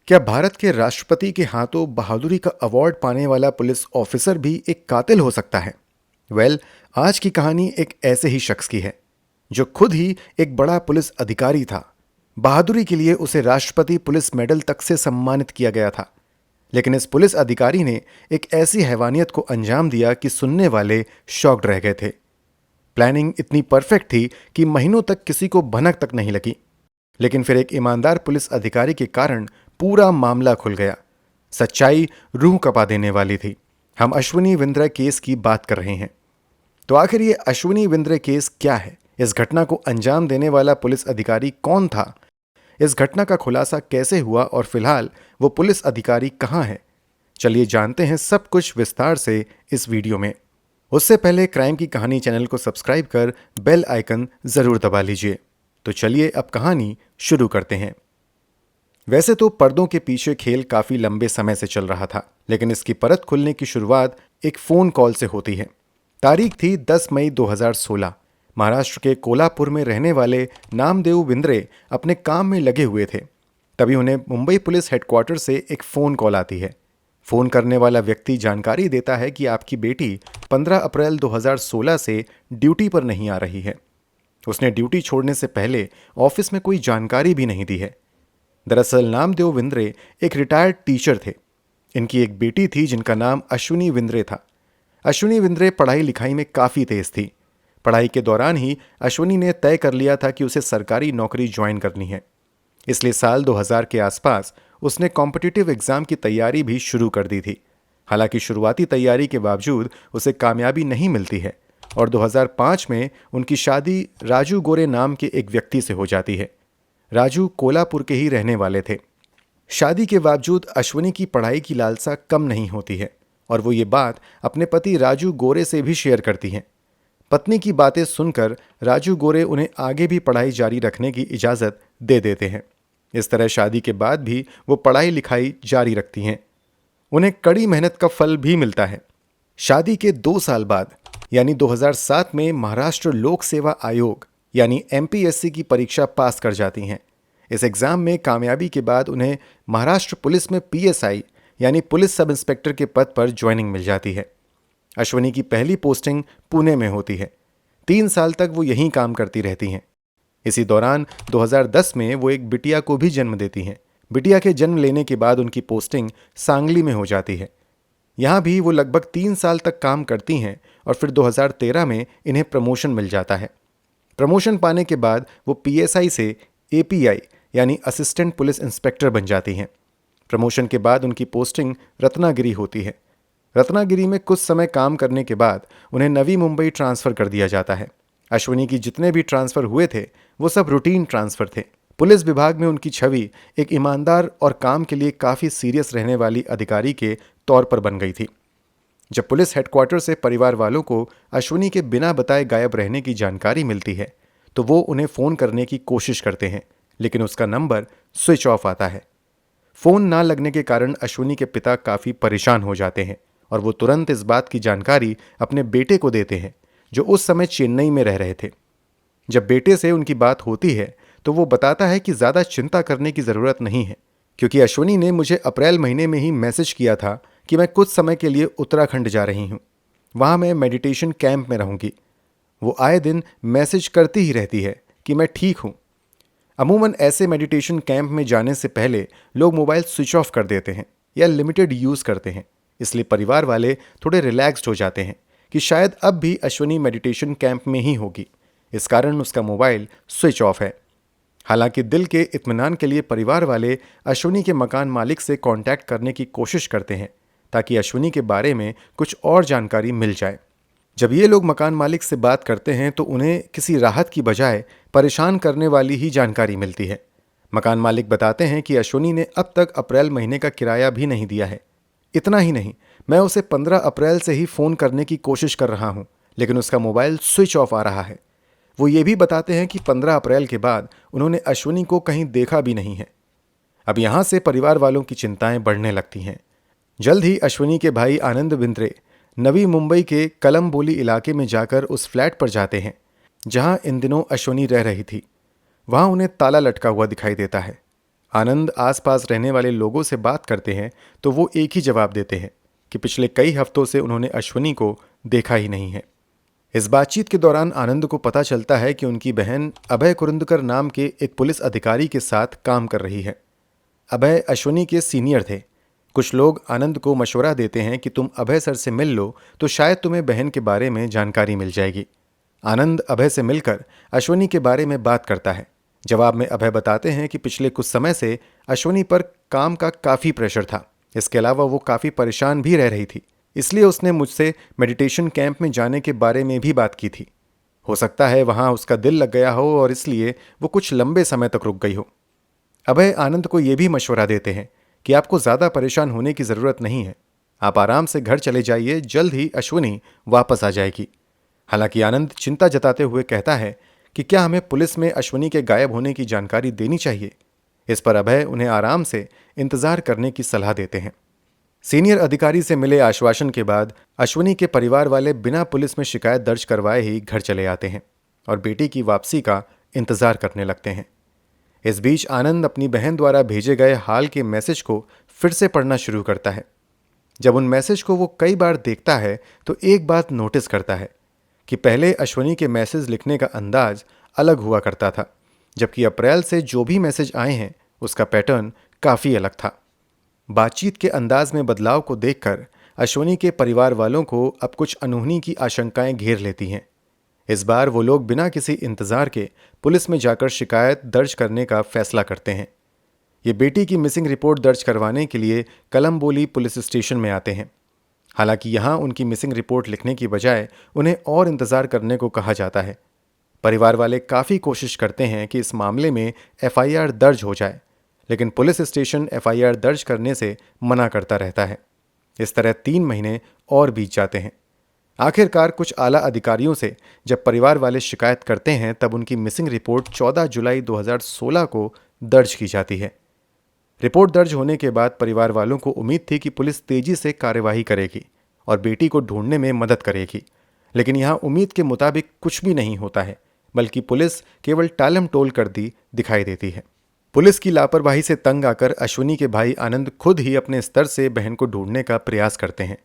क्या भारत के राष्ट्रपति के हाथों बहादुरी का अवार्ड पाने वाला पुलिस ऑफिसर भी एक कातिल हो सकता है? आज की कहानी एक ऐसे ही शख्स की है जो खुद ही एक बड़ा पुलिस अधिकारी था। बहादुरी के लिए उसे राष्ट्रपति पुलिस मेडल तक से सम्मानित किया गया था। लेकिन इस पुलिस अधिकारी ने एक ऐसी हैवानियत को अंजाम दिया कि सुनने वाले शॉक्ड रह गए थे। प्लानिंग इतनी परफेक्ट थी कि महीनों तक किसी को भनक तक नहीं लगी। लेकिन फिर एक ईमानदार पुलिस अधिकारी के कारण पूरा मामला खुल गया। सच्चाई रूह कपा देने वाली थी। हम अश्विनी विंद्रा केस की बात कर रहे हैं। तो आखिर ये अश्विनी विंद्रा केस क्या है? इस घटना को अंजाम देने वाला पुलिस अधिकारी कौन था? इस घटना का खुलासा कैसे हुआ और फिलहाल वो पुलिस अधिकारी कहां है? चलिए जानते हैं सब कुछ विस्तार से इस वीडियो में। उससे पहले क्राइम की कहानी चैनल को सब्सक्राइब कर बेल आइकन जरूर दबा लीजिए। तो चलिए अब कहानी शुरू करते हैं। वैसे तो पर्दों के पीछे खेल काफी लंबे समय से चल रहा था, लेकिन इसकी परत खुलने की शुरुआत एक फोन कॉल से होती है। तारीख थी 10 मई 2016। महाराष्ट्र के कोल्हापुर में रहने वाले नामदेव विंद्रे अपने काम में लगे हुए थे। तभी उन्हें मुंबई पुलिस हेडक्वार्टर से एक फोन कॉल आती है। फोन करने वाला व्यक्ति जानकारी देता है कि आपकी बेटी 15 अप्रैल 2016 से ड्यूटी पर नहीं आ रही है। उसने ड्यूटी छोड़ने से पहले ऑफिस में कोई जानकारी भी नहीं दी है। दरअसल नामदेव विंद्रे एक रिटायर्ड टीचर थे। इनकी एक बेटी थी जिनका नाम अश्विनी विंद्रे था। अश्विनी विंद्रे पढ़ाई लिखाई में काफ़ी तेज थी। पढ़ाई के दौरान ही अश्विनी ने तय कर लिया था कि उसे सरकारी नौकरी ज्वाइन करनी है। इसलिए साल 2000 के आसपास उसने कॉम्पिटिटिव एग्ज़ाम की तैयारी भी शुरू कर दी थी। हालांकि शुरुआती तैयारी के बावजूद उसे कामयाबी नहीं मिलती है और 2005 में उनकी शादी राजू गोरे नाम के एक व्यक्ति से हो जाती है। राजू कोल्हापुर के ही रहने वाले थे। शादी के बावजूद अश्विनी की पढ़ाई की लालसा कम नहीं होती है और वो ये बात अपने पति राजू गोरे से भी शेयर करती हैं। पत्नी की बातें सुनकर राजू गोरे उन्हें आगे भी पढ़ाई जारी रखने की इजाज़त दे देते हैं। इस तरह शादी के बाद भी वो पढ़ाई लिखाई जारी रखती हैं। उन्हें कड़ी मेहनत का फल भी मिलता है। शादी के 2 साल बाद यानी 2007 में महाराष्ट्र लोक सेवा आयोग यानी एमपीएससी की परीक्षा पास कर जाती हैं। इस एग्ज़ाम में कामयाबी के बाद उन्हें महाराष्ट्र पुलिस में पीएसआई यानी पुलिस सब इंस्पेक्टर के पद पर ज्वाइनिंग मिल जाती है। अश्विनी की पहली पोस्टिंग पुणे में होती है। 3 साल तक वो यहीं काम करती रहती हैं। इसी दौरान 2010 में वो एक बिटिया को भी जन्म देती हैं। बिटिया के जन्म लेने के बाद उनकी पोस्टिंग सांगली में हो जाती है। यहाँ भी वो लगभग 3 साल तक काम करती हैं और फिर 2013 में इन्हें प्रमोशन मिल जाता है। प्रमोशन पाने के बाद वो पीएसआई से एपीआई यानी असिस्टेंट पुलिस इंस्पेक्टर बन जाती हैं। प्रमोशन के बाद उनकी पोस्टिंग रत्नागिरी होती है। रत्नागिरी में कुछ समय काम करने के बाद उन्हें नवी मुंबई ट्रांसफ़र कर दिया जाता है। अश्विनी की जितने भी ट्रांसफ़र हुए थे वो सब रूटीन ट्रांसफ़र थे। पुलिस विभाग में उनकी छवि एक ईमानदार और काम के लिए काफ़ी सीरियस रहने वाली अधिकारी के तौर पर बन गई थी। जब पुलिस हेडक्वार्टर से परिवार वालों को अश्विनी के बिना बताए गायब रहने की जानकारी मिलती है तो वो उन्हें फ़ोन करने की कोशिश करते हैं, लेकिन उसका नंबर स्विच ऑफ आता है। फ़ोन ना लगने के कारण अश्विनी के पिता काफ़ी परेशान हो जाते हैं और वो तुरंत इस बात की जानकारी अपने बेटे को देते हैं जो उस समय चेन्नई में रह रहे थे। जब बेटे से उनकी बात होती है तो वो बताता है कि ज़्यादा चिंता करने की ज़रूरत नहीं है, क्योंकि अश्विनी ने मुझे अप्रैल महीने में ही मैसेज किया था कि मैं कुछ समय के लिए उत्तराखंड जा रही हूँ। वहाँ मैं मेडिटेशन कैंप में रहूँगी। वो आए दिन मैसेज करती ही रहती है कि मैं ठीक हूँ। अमूमन ऐसे मेडिटेशन कैंप में जाने से पहले लोग मोबाइल स्विच ऑफ कर देते हैं या लिमिटेड यूज़ करते हैं। इसलिए परिवार वाले थोड़े रिलैक्स्ड हो जाते हैं कि शायद अब भी अश्विनी मेडिटेशन कैंप में ही होगी। इस कारण उसका मोबाइल स्विच ऑफ है। हालांकि दिल के इत्मीनान के लिए परिवार वाले अश्विनी के मकान मालिक से कांटेक्ट करने की कोशिश करते हैं ताकि अश्विनी के बारे में कुछ और जानकारी मिल जाए। जब ये लोग मकान मालिक से बात करते हैं तो उन्हें किसी राहत की बजाय परेशान करने वाली ही जानकारी मिलती है। मकान मालिक बताते हैं कि अश्विनी ने अब तक अप्रैल महीने का किराया भी नहीं दिया है। इतना ही नहीं, मैं उसे 15 अप्रैल से ही फ़ोन करने की कोशिश कर रहा हूँ, लेकिन उसका मोबाइल स्विच ऑफ आ रहा है। वो ये भी बताते हैं कि 15 अप्रैल के बाद उन्होंने अश्विनी को कहीं देखा भी नहीं है। अब यहाँ से परिवार वालों की चिंताएं बढ़ने लगती हैं। जल्द ही अश्विनी के भाई आनंद बिंद्रे नवी मुंबई के कलमबोली इलाके में जाकर उस फ्लैट पर जाते हैं जहां इन दिनों अश्विनी रह रही थी। वहां उन्हें ताला लटका हुआ दिखाई देता है। आनंद आसपास रहने वाले लोगों से बात करते हैं तो वो एक ही जवाब देते हैं कि पिछले कई हफ्तों से उन्होंने अश्वनी को देखा ही नहीं है। इस बातचीत के दौरान आनंद को पता चलता है कि उनकी बहन अभय कुरुंदकर नाम के एक पुलिस अधिकारी के साथ काम कर रही है। अभय अश्वनी के सीनियर थे। कुछ लोग आनंद को मशवरा देते हैं कि तुम अभय सर से मिल लो तो शायद तुम्हें बहन के बारे में जानकारी मिल जाएगी। आनंद अभय से मिलकर अश्वनी के बारे में बात करता है। जवाब में अभय बताते हैं कि पिछले कुछ समय से अश्वनी पर काम का काफ़ी प्रेशर था। इसके अलावा वो काफ़ी परेशान भी रह रही थी, इसलिए उसने मुझसे मेडिटेशन कैंप में जाने के बारे में भी बात की थी। हो सकता है वहाँ उसका दिल लग गया हो और इसलिए वो कुछ लंबे समय तक रुक गई हो। अभय आनंद को यह भी मशवरा देते हैं कि आपको ज़्यादा परेशान होने की ज़रूरत नहीं है, आप आराम से घर चले जाइए, जल्द ही अश्वनी वापस आ जाएगी। हालांकि आनंद चिंता जताते हुए कहता है कि क्या हमें पुलिस में अश्वनी के गायब होने की जानकारी देनी चाहिए। इस पर अभय उन्हें आराम से इंतजार करने की सलाह देते हैं। सीनियर अधिकारी से मिले आश्वासन के बाद अश्वनी के परिवार वाले बिना पुलिस में शिकायत दर्ज करवाए ही घर चले आते हैं और बेटी की वापसी का इंतजार करने लगते हैं। इस बीच आनंद अपनी बहन द्वारा भेजे गए हाल के मैसेज को फिर से पढ़ना शुरू करता है। जब उन मैसेज को वो कई बार देखता है तो एक बात नोटिस करता है कि पहले अश्वनी के मैसेज लिखने का अंदाज अलग हुआ करता था, जबकि अप्रैल से जो भी मैसेज आए हैं उसका पैटर्न काफ़ी अलग था। बातचीत के अंदाज में बदलाव को देखकर अश्वनी के परिवार वालों को अब कुछ अनहोनी की आशंकाएं घेर लेती हैं। इस बार वो लोग बिना किसी इंतजार के पुलिस में जाकर शिकायत दर्ज करने का फैसला करते हैं। ये बेटी की मिसिंग रिपोर्ट दर्ज करवाने के लिए कलम्बोली पुलिस स्टेशन में आते हैं। हालांकि यहाँ उनकी मिसिंग रिपोर्ट लिखने की बजाय उन्हें और इंतज़ार करने को कहा जाता है। परिवार वाले काफ़ी कोशिश करते हैं कि इस मामले में एफआईआर दर्ज हो जाए, लेकिन पुलिस स्टेशन एफआईआर दर्ज करने से मना करता रहता है। इस तरह 3 महीने और बीत जाते हैं। आखिरकार कुछ आला अधिकारियों से जब परिवार वाले शिकायत करते हैं तब उनकी मिसिंग रिपोर्ट 14 जुलाई 2016 को दर्ज की जाती है। रिपोर्ट दर्ज होने के बाद परिवार वालों को उम्मीद थी कि पुलिस तेजी से कार्यवाही करेगी और बेटी को ढूंढने में मदद करेगी, लेकिन यहाँ उम्मीद के मुताबिक कुछ भी नहीं होता है, बल्कि पुलिस केवल टालम टोल करती दिखाई देती है। पुलिस की लापरवाही से तंग आकर अश्वनी के भाई आनंद खुद ही अपने स्तर से बहन को ढूंढने का प्रयास करते हैं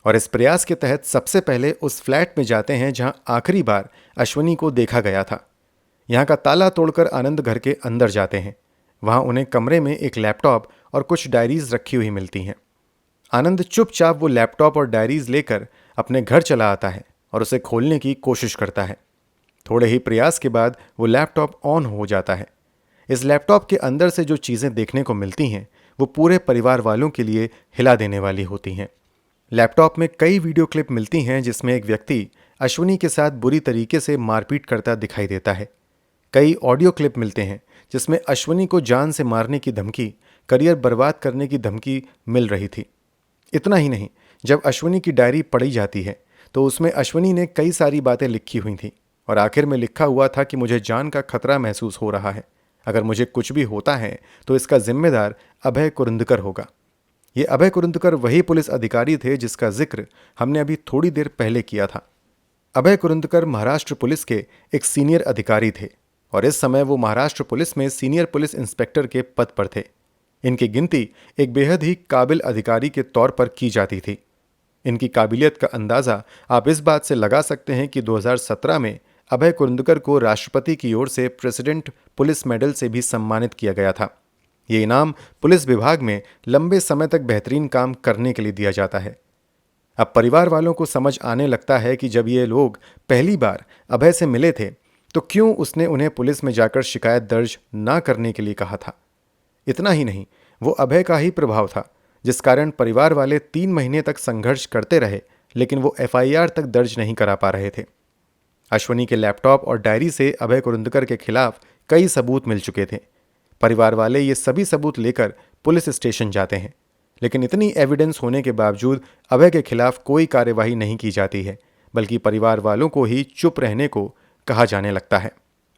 और इस प्रयास के तहत सबसे पहले उस फ्लैट में जाते हैं जहां आखिरी बार अश्वनी को देखा गया था। यहाँ का ताला तोड़कर आनंद घर के अंदर जाते हैं। वहाँ उन्हें कमरे में एक लैपटॉप और कुछ डायरीज रखी हुई मिलती हैं। आनंद चुपचाप वो लैपटॉप और डायरीज लेकर अपने घर चला आता है और उसे खोलने की कोशिश करता है। थोड़े ही प्रयास के बाद वो लैपटॉप ऑन हो जाता है। इस लैपटॉप के अंदर से जो चीज़ें देखने को मिलती हैं वो पूरे परिवार वालों के लिए हिला देने वाली होती हैं। लैपटॉप में कई वीडियो क्लिप मिलती हैं जिसमें एक व्यक्ति अश्वनी के साथ बुरी तरीके से मारपीट करता दिखाई देता है। कई ऑडियो क्लिप मिलते हैं जिसमें अश्वनी को जान से मारने की धमकी, करियर बर्बाद करने की धमकी मिल रही थी। इतना ही नहीं, जब अश्वनी की डायरी पढ़ी जाती है तो उसमें अश्वनी ने कई सारी बातें लिखी हुई थी और आखिर में लिखा हुआ था कि मुझे जान का खतरा महसूस हो रहा है। अगर मुझे कुछ भी होता है तो इसका जिम्मेदार अभय कुरुंदकर होगा। ये अभय कुरुंदकर वही पुलिस अधिकारी थे जिसका जिक्र हमने अभी थोड़ी देर पहले किया था। अभय कुरुंदकर महाराष्ट्र पुलिस के एक सीनियर अधिकारी थे और इस समय वो महाराष्ट्र पुलिस में सीनियर पुलिस इंस्पेक्टर के पद पर थे। इनकी गिनती एक बेहद ही काबिल अधिकारी के तौर पर की जाती थी। इनकी काबिलियत का अंदाज़ा आप इस बात से लगा सकते हैं कि 2017 में अभय कुरुंदकर को राष्ट्रपति की ओर से प्रेसिडेंट पुलिस मेडल से भी सम्मानित किया गया था। ये इनाम पुलिस विभाग में लंबे समय तक बेहतरीन काम करने के लिए दिया जाता है। अब परिवार वालों को समझ आने लगता है कि जब ये लोग पहली बार अभय से मिले थे तो क्यों उसने उन्हें पुलिस में जाकर शिकायत दर्ज ना करने के लिए कहा था। इतना ही नहीं, वो अभय का ही प्रभाव था जिस कारण परिवार वाले 3 महीने तक संघर्ष करते रहे, लेकिन वो एफआईआर तक दर्ज नहीं करा पा रहे थे। अश्वनी के लैपटॉप और डायरी से अभय कुरुंदकर के खिलाफ कई सबूत मिल चुके थे। परिवार वाले ये सभी सबूत लेकर पुलिस स्टेशन जाते हैं, लेकिन इतनी एविडेंस होने के बावजूद अभय के खिलाफ कोई कार्यवाही नहीं की जाती है, बल्कि परिवार वालों को ही चुप रहने को कहा जाने लगता है।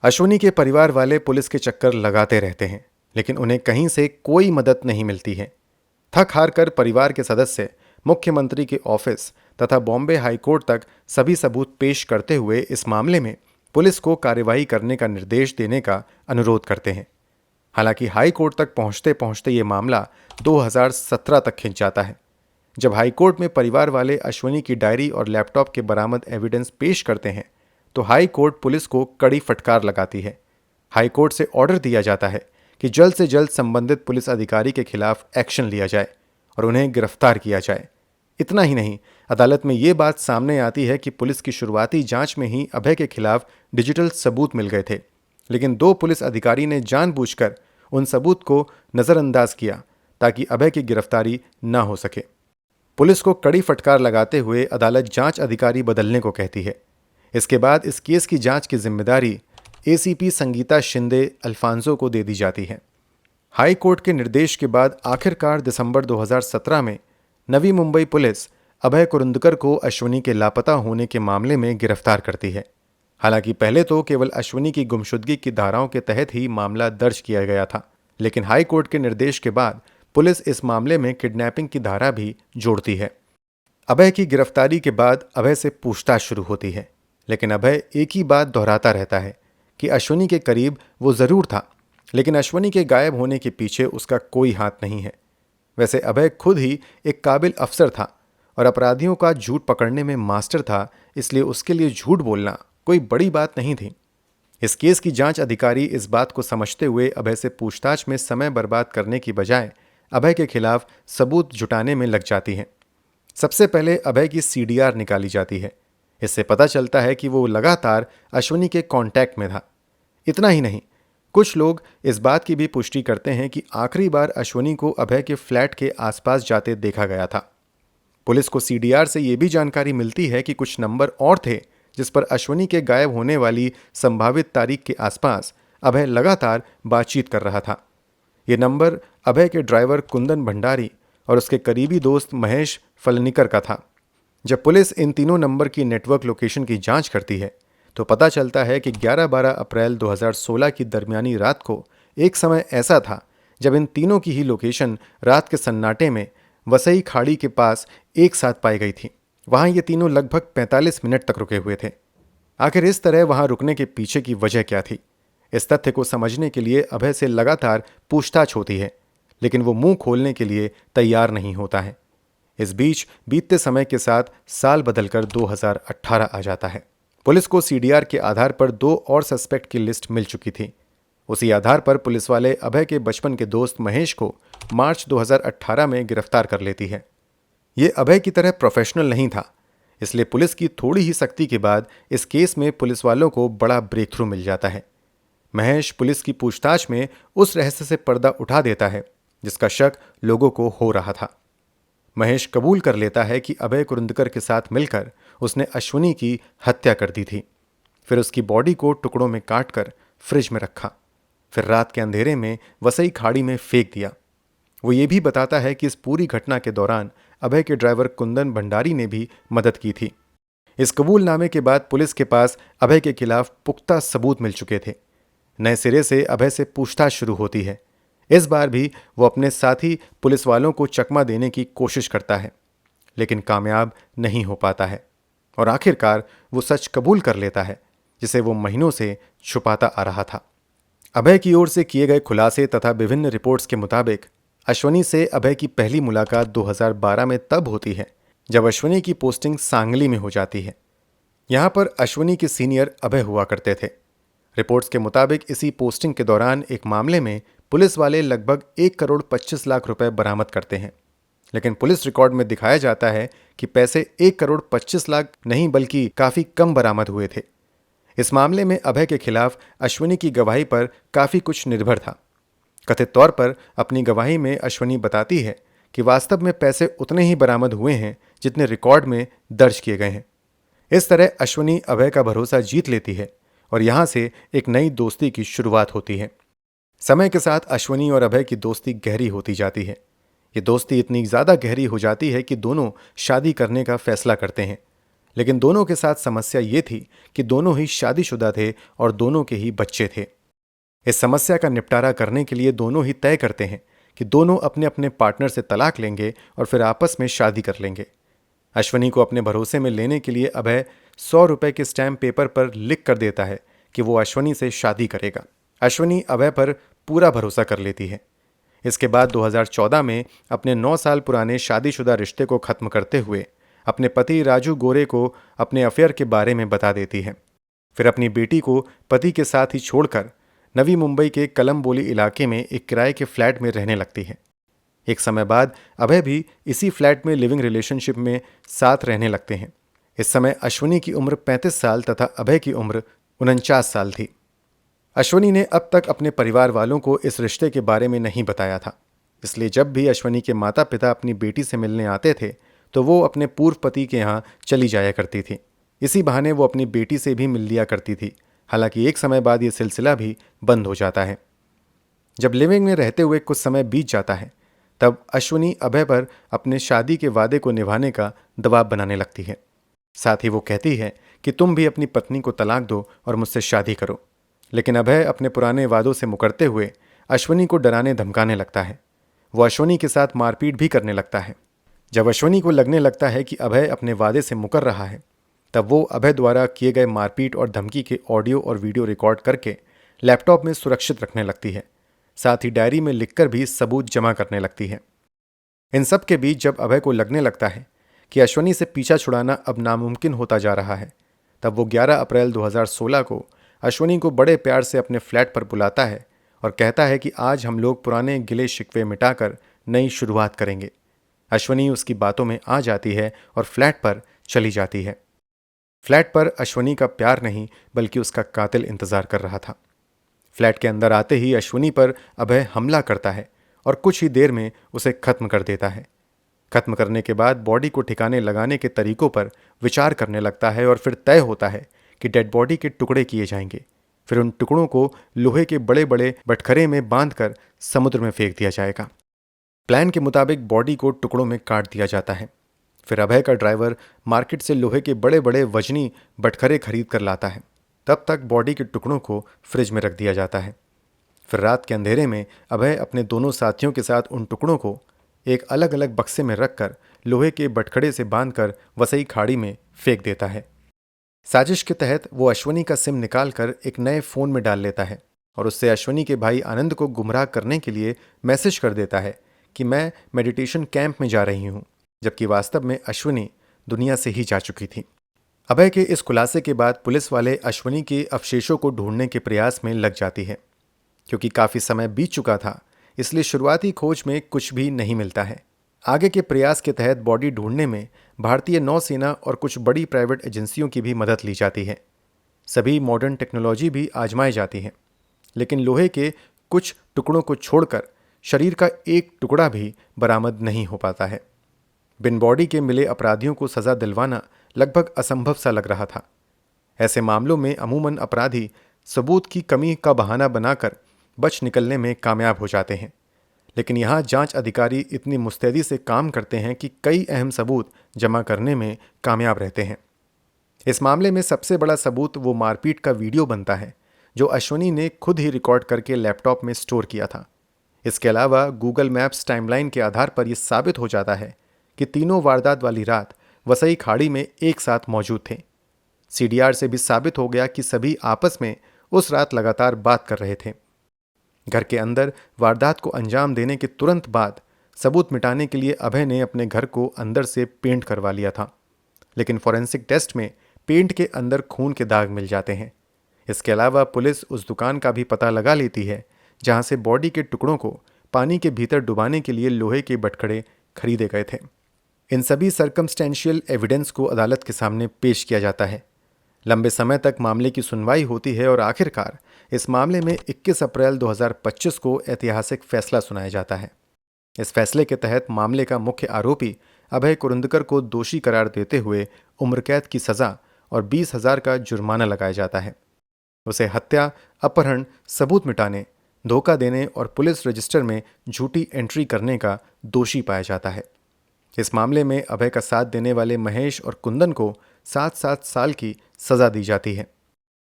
अश्वनी के परिवार वाले पुलिस के चक्कर लगाते रहते हैं, लेकिन उन्हें कहीं से कोई मदद नहीं मिलती है। थक हार कर परिवार के सदस्य मुख्यमंत्री के ऑफिस तथा बॉम्बे हाईकोर्ट तक सभी सबूत पेश करते हुए इस मामले में पुलिस को कार्यवाही करने का निर्देश देने का अनुरोध करते हैं। हालांकि हाई कोर्ट तक पहुंचते पहुंचते ये मामला 2017 तक खिंच जाता है। जब हाई कोर्ट में परिवार वाले अश्वनी की डायरी और लैपटॉप के बरामद एविडेंस पेश करते हैं तो हाई कोर्ट पुलिस को कड़ी फटकार लगाती है। हाई कोर्ट से ऑर्डर दिया जाता है कि जल्द से जल्द संबंधित पुलिस अधिकारी के खिलाफ एक्शन लिया जाए और उन्हें गिरफ्तार किया जाए। इतना ही नहीं, अदालत में ये बात सामने आती है कि पुलिस की शुरुआती जांच में ही अभय के खिलाफ डिजिटल सबूत मिल गए थे, लेकिन 2 पुलिस अधिकारी ने जानबूझकर उन सबूत को नज़रअंदाज किया ताकि अभय की गिरफ्तारी ना हो सके। पुलिस को कड़ी फटकार लगाते हुए अदालत जांच अधिकारी बदलने को कहती है। इसके बाद इस केस की जांच की जिम्मेदारी एसीपी संगीता शिंदे अल्फांसो को दे दी जाती है। हाई कोर्ट के निर्देश के बाद आखिरकार दिसंबर 2017 में नवी मुंबई पुलिस अभय कुरुंदकर को अश्वनी के लापता होने के मामले में गिरफ्तार करती है। हालांकि पहले तो केवल अश्वनी की गुमशुदगी की धाराओं के तहत ही मामला दर्ज किया गया था, लेकिन हाई कोर्ट के निर्देश के बाद पुलिस इस मामले में किडनैपिंग की धारा भी जोड़ती है। अभय की गिरफ्तारी के बाद अभय से पूछताछ शुरू होती है, लेकिन अभय एक ही बात दोहराता रहता है कि अश्वनी के करीब वो जरूर था, लेकिन अश्वनी के गायब होने के पीछे उसका कोई हाथ नहीं है। वैसे अभय खुद ही एक काबिल अफसर था और अपराधियों का झूठ पकड़ने में मास्टर था, इसलिए उसके लिए झूठ बोलना कोई बड़ी बात नहीं थी। इस केस की जांच अधिकारी इस बात को समझते हुए अभय से पूछताछ में समय बर्बाद करने की बजाय अभय के खिलाफ सबूत जुटाने में लग जाती हैं। सबसे पहले अभय की सीडीआर निकाली जाती है। इससे पता चलता है कि वो लगातार अश्वनी के कांटेक्ट में था। इतना ही नहीं, कुछ लोग इस बात की भी पुष्टि करते हैं कि आखिरी बार अश्वनी को अभय के फ्लैट के आसपास जाते देखा गया था। पुलिस को सीडीआर से यह भी जानकारी मिलती है कि कुछ नंबर और थे जिस पर अश्वनी के गायब होने वाली संभावित तारीख के आसपास अभय लगातार बातचीत कर रहा था। ये नंबर अभय के ड्राइवर कुंदन भंडारी और उसके करीबी दोस्त महेश फलनिकर का था। जब पुलिस इन तीनों नंबर की नेटवर्क लोकेशन की जांच करती है तो पता चलता है कि 11-12 अप्रैल 2016 की दरमियानी रात को एक समय ऐसा था जब इन तीनों की ही लोकेशन रात के सन्नाटे में वसई खाड़ी के पास एक साथ पाई गई थी। वहां ये तीनों लगभग 45 मिनट तक रुके हुए थे। आखिर इस तरह वहां रुकने के पीछे की वजह क्या थी? इस तथ्य को समझने के लिए अभय से लगातार पूछताछ होती है, लेकिन वो मुंह खोलने के लिए तैयार नहीं होता है। इस बीच बीतते समय के साथ साल बदलकर 2018 आ जाता है। पुलिस को सीडीआर के आधार पर 2 और सस्पेक्ट की लिस्ट मिल चुकी थी। उसी आधार पर पुलिस वाले अभय के बचपन के दोस्त महेश को मार्च 2018 में गिरफ्तार कर लेती है। ये अभय की तरह प्रोफेशनल नहीं था, इसलिए पुलिस की थोड़ी ही सख्ती के बाद इस केस में पुलिस वालों को बड़ा ब्रेक थ्रू मिल जाता है। महेश पुलिस की पूछताछ में उस रहस्य से पर्दा उठा देता है जिसका शक लोगों को हो रहा था। महेश कबूल कर लेता है कि अभय कुरुंदकर के साथ मिलकर उसने अश्वनी की हत्या कर दी थी, फिर उसकी बॉडी को टुकड़ों में काटकर फ्रिज में रखा, फिर रात के अंधेरे में वसई खाड़ी में फेंक दिया। वो ये भी बताता है कि इस पूरी घटना के दौरान अभय के ड्राइवर कुंदन भंडारी ने भी मदद की थी। इस कबूलनामे के बाद पुलिस के पास अभय के खिलाफ पुख्ता सबूत मिल चुके थे। नए सिरे से अभय से पूछताछ शुरू होती है। इस बार भी वो अपने साथी पुलिस वालों को चकमा देने की कोशिश करता है, लेकिन कामयाब नहीं हो पाता है और आखिरकार वो सच कबूल कर लेता है जिसे वो महीनों से छुपाता आ रहा था। अभय की ओर से किए गए खुलासे तथा विभिन्न रिपोर्ट्स के मुताबिक अश्वनी से अभय की पहली मुलाकात 2012 में तब होती है जब अश्वनी की पोस्टिंग सांगली में हो जाती है। यहाँ पर अश्वनी के सीनियर अभय हुआ करते थे। रिपोर्ट्स के मुताबिक इसी पोस्टिंग के दौरान एक मामले में पुलिस वाले लगभग 1 करोड़ 25 लाख रुपए बरामद करते हैं, लेकिन पुलिस रिकॉर्ड में दिखाया जाता है कि पैसे 1 करोड़ 25 लाख नहीं बल्कि काफ़ी कम बरामद हुए थे। इस मामले में अभय के खिलाफ अश्वनी की गवाही पर काफ़ी कुछ निर्भर था। कथित तौर पर अपनी गवाही में अश्वनी बताती है कि वास्तव में पैसे उतने ही बरामद हुए हैं जितने रिकॉर्ड में दर्ज किए गए हैं। इस तरह अश्वनी अभय का भरोसा जीत लेती है और यहाँ से एक नई दोस्ती की शुरुआत होती है। समय के साथ अश्वनी और अभय की दोस्ती गहरी होती जाती है। ये दोस्ती इतनी ज़्यादा गहरी हो जाती है कि दोनों शादी करने का फैसला करते हैं, लेकिन दोनों के साथ समस्या ये थी कि दोनों ही शादीशुदा थे और दोनों के ही बच्चे थे। इस समस्या का निपटारा करने के लिए दोनों ही तय करते हैं कि दोनों अपने अपने पार्टनर से तलाक लेंगे और फिर आपस में शादी कर लेंगे। अश्वनी को अपने भरोसे में लेने के लिए अभय 100 रुपए के स्टैम्प पेपर पर लिख कर देता है कि वो अश्वनी से शादी करेगा। अश्वनी अभय पर पूरा भरोसा कर लेती है। इसके बाद 2014 में अपने 9 साल पुराने शादीशुदा रिश्ते को खत्म करते हुए अपने पति राजू गोरे को अपने अफेयर के बारे में बता देती है। फिर अपनी बेटी को पति के साथ ही छोड़कर नवी मुंबई के कलमबोली इलाके में एक किराए के फ्लैट में रहने लगती है। एक समय बाद अभय भी इसी फ्लैट में लिविंग रिलेशनशिप में साथ रहने लगते हैं। इस समय अश्वनी की उम्र 35 साल तथा अभय की उम्र 49 साल थी। अश्वनी ने अब तक अपने परिवार वालों को इस रिश्ते के बारे में नहीं बताया था, इसलिए जब भी अश्वनी के माता पिता अपनी बेटी से मिलने आते थे तो वो अपने पूर्व पति के यहाँ चली जाया करती थी। इसी बहाने वो अपनी बेटी से भी मिल लिया करती थी। हालांकि एक समय बाद ये सिलसिला भी बंद हो जाता है। जब लिविंग में रहते हुए कुछ समय बीत जाता है तब अश्वनी अभय पर अपने शादी के वादे को निभाने का दबाव बनाने लगती है। साथ ही वो कहती है कि तुम भी अपनी पत्नी को तलाक दो और मुझसे शादी करो। लेकिन अभय अपने पुराने वादों से मुकरते हुए अश्वनी को डराने धमकाने लगता है। वो अश्वनी के साथ मारपीट भी करने लगता है। जब अश्वनी को लगने लगता है कि अभय अपने वादे से मुकर रहा है तब वो अभय द्वारा किए गए मारपीट और धमकी के ऑडियो और वीडियो रिकॉर्ड करके लैपटॉप में सुरक्षित रखने लगती है। साथ ही डायरी में लिखकर भी सबूत जमा करने लगती है। इन सब के बीच जब अभय को लगने लगता है कि अश्वनी से पीछा छुड़ाना अब नामुमकिन होता जा रहा है तब वो 11 अप्रैल 2016 को अश्वनी को बड़े प्यार से अपने फ्लैट पर बुलाता है और कहता है कि आज हम लोग पुराने गिले शिकवे मिटाकर नई शुरुआत करेंगे। अश्वनी उसकी बातों में आ जाती है और फ्लैट पर चली जाती है। फ्लैट पर अश्वनी का प्यार नहीं बल्कि उसका कातिल इंतजार कर रहा था। फ्लैट के अंदर आते ही अश्वनी पर अभय हमला करता है और कुछ ही देर में उसे खत्म कर देता है। खत्म करने के बाद बॉडी को ठिकाने लगाने के तरीकों पर विचार करने लगता है और फिर तय होता है कि डेड बॉडी के टुकड़े किए जाएंगे। फिर उन टुकड़ों को लोहे के बड़े बड़े बटखरे में बांधकर समुद्र में फेंक दिया जाएगा। प्लान के मुताबिक बॉडी को टुकड़ों में काट दिया जाता है। फिर अभय का ड्राइवर मार्केट से लोहे के बड़े बड़े वजनी बटखरे खरीद कर लाता है। तब तक बॉडी के टुकड़ों को फ्रिज में रख दिया जाता है। फिर रात के अंधेरे में अभय अपने दोनों साथियों के साथ उन टुकड़ों को एक अलग अलग बक्से में रखकर लोहे के बटखड़े से बांधकर वसई खाड़ी में फेंक देता है। साजिश के तहत वो अश्वनी का सिम निकालकर एक नए फ़ोन में डाल लेता है और उससे अश्वनी के भाई आनंद को गुमराह करने के लिए मैसेज कर देता है कि मैं मेडिटेशन कैंप में जा रही हूँ, जबकि वास्तव में अश्वनी दुनिया से ही जा चुकी थी। अभय के इस खुलासे के बाद पुलिस वाले अश्वनी के अवशेषों को ढूंढने के प्रयास में लग जाती है। क्योंकि काफ़ी समय बीत चुका था इसलिए शुरुआती खोज में कुछ भी नहीं मिलता है। आगे के प्रयास के तहत बॉडी ढूंढने में भारतीय नौसेना और कुछ बड़ी प्राइवेट एजेंसियों की भी मदद ली जाती है। सभी मॉडर्न टेक्नोलॉजी भी आजमाई जाती है, लेकिन लोहे के कुछ टुकड़ों को छोड़कर शरीर का एक टुकड़ा भी बरामद नहीं हो पाता है। बिन बॉडी के मिले अपराधियों को सज़ा दिलवाना लगभग असंभव सा लग रहा था। ऐसे मामलों में अमूमन अपराधी सबूत की कमी का बहाना बनाकर बच निकलने में कामयाब हो जाते हैं, लेकिन यहाँ जांच अधिकारी इतनी मुस्तैदी से काम करते हैं कि कई अहम सबूत जमा करने में कामयाब रहते हैं। इस मामले में सबसे बड़ा सबूत वो मारपीट का वीडियो बनता है जो अश्वनी ने खुद ही रिकॉर्ड करके लैपटॉप में स्टोर किया था। इसके अलावा गूगल मैप्स टाइमलाइन के आधार पर यह साबित हो जाता है कि तीनों वारदात वाली रात वसई खाड़ी में एक साथ मौजूद थे। सीडीआर से भी साबित हो गया कि सभी आपस में उस रात लगातार बात कर रहे थे। घर के अंदर वारदात को अंजाम देने के तुरंत बाद सबूत मिटाने के लिए अभय ने अपने घर को अंदर से पेंट करवा लिया था, लेकिन फॉरेंसिक टेस्ट में पेंट के अंदर खून के दाग मिल जाते हैं। इसके अलावा पुलिस उस दुकान का भी पता लगा लेती है जहां से बॉडी के टुकड़ों को पानी के भीतर डुबाने के लिए लोहे के बटखड़े खरीदे गए थे। इन सभी सर्कमस्टेंशियल एविडेंस को अदालत के सामने पेश किया जाता है। लंबे समय तक मामले की सुनवाई होती है और आखिरकार इस मामले में 21 अप्रैल 2025 को ऐतिहासिक फैसला सुनाया जाता है। इस फैसले के तहत मामले का मुख्य आरोपी अभय कुरुंदकर को दोषी करार देते हुए उम्र कैद की सज़ा और 20,000 का जुर्माना लगाया जाता है। उसे हत्या, अपहरण, सबूत मिटाने, धोखा देने और पुलिस रजिस्टर में झूठी एंट्री करने का दोषी पाया जाता है। इस मामले में अभय का साथ देने वाले महेश और कुंदन को 7-7 साल की सज़ा दी जाती है।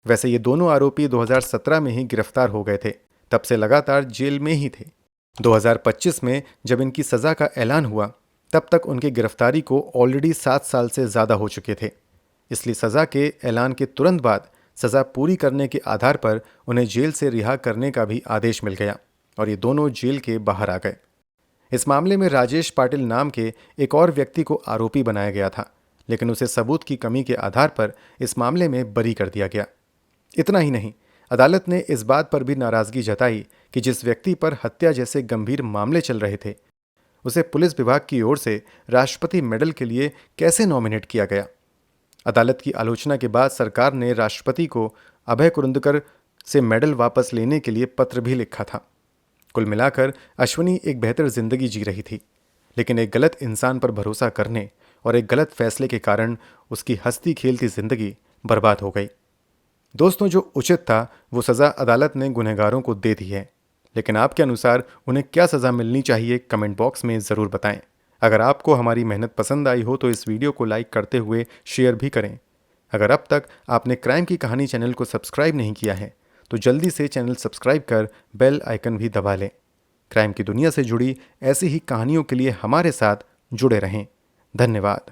वैसे ये दोनों आरोपी 2017 में ही गिरफ्तार हो गए थे, तब से लगातार जेल में ही थे। 2025 में जब इनकी सज़ा का ऐलान हुआ तब तक उनकी गिरफ्तारी को ऑलरेडी 7 साल से ज़्यादा हो चुके थे। इसलिए सज़ा के ऐलान के तुरंत बाद सज़ा पूरी करने के आधार पर उन्हें जेल से रिहा करने का भी आदेश मिल गया। और ये दोनों जेल के बाहर आ गए। इस मामले में राजेश पाटिल नाम के एक और व्यक्ति को आरोपी बनाया गया था, लेकिन उसे सबूत की कमी के आधार पर इस मामले में बरी कर दिया गया। इतना ही नहीं, अदालत ने इस बात पर भी नाराजगी जताई कि जिस व्यक्ति पर हत्या जैसे गंभीर मामले चल रहे थे, उसे पुलिस विभाग की ओर से राष्ट्रपति मेडल के लिए कैसे नॉमिनेट किया गया। अदालत की आलोचना के बाद सरकार ने राष्ट्रपति को अभय कुरुंदकर से मेडल वापस लेने के लिए पत्र भी लिखा था। कुल मिलाकर अश्विनी एक बेहतर जिंदगी जी रही थी, लेकिन एक गलत इंसान पर भरोसा करने और एक गलत फैसले के कारण उसकी हंसती खेलती जिंदगी बर्बाद हो गई। दोस्तों, जो उचित था वो सज़ा अदालत ने गुनहगारों को दे दी है, लेकिन आपके अनुसार उन्हें क्या सज़ा मिलनी चाहिए, कमेंट बॉक्स में ज़रूर बताएं। अगर आपको हमारी मेहनत पसंद आई हो तो इस वीडियो को लाइक करते हुए शेयर भी करें। अगर अब तक आपने क्राइम की कहानी चैनल को सब्सक्राइब नहीं किया है तो जल्दी से चैनल सब्सक्राइब कर बेल आइकन भी दबा लें। क्राइम की दुनिया से जुड़ी ऐसी ही कहानियों के लिए हमारे साथ जुड़े रहें। धन्यवाद।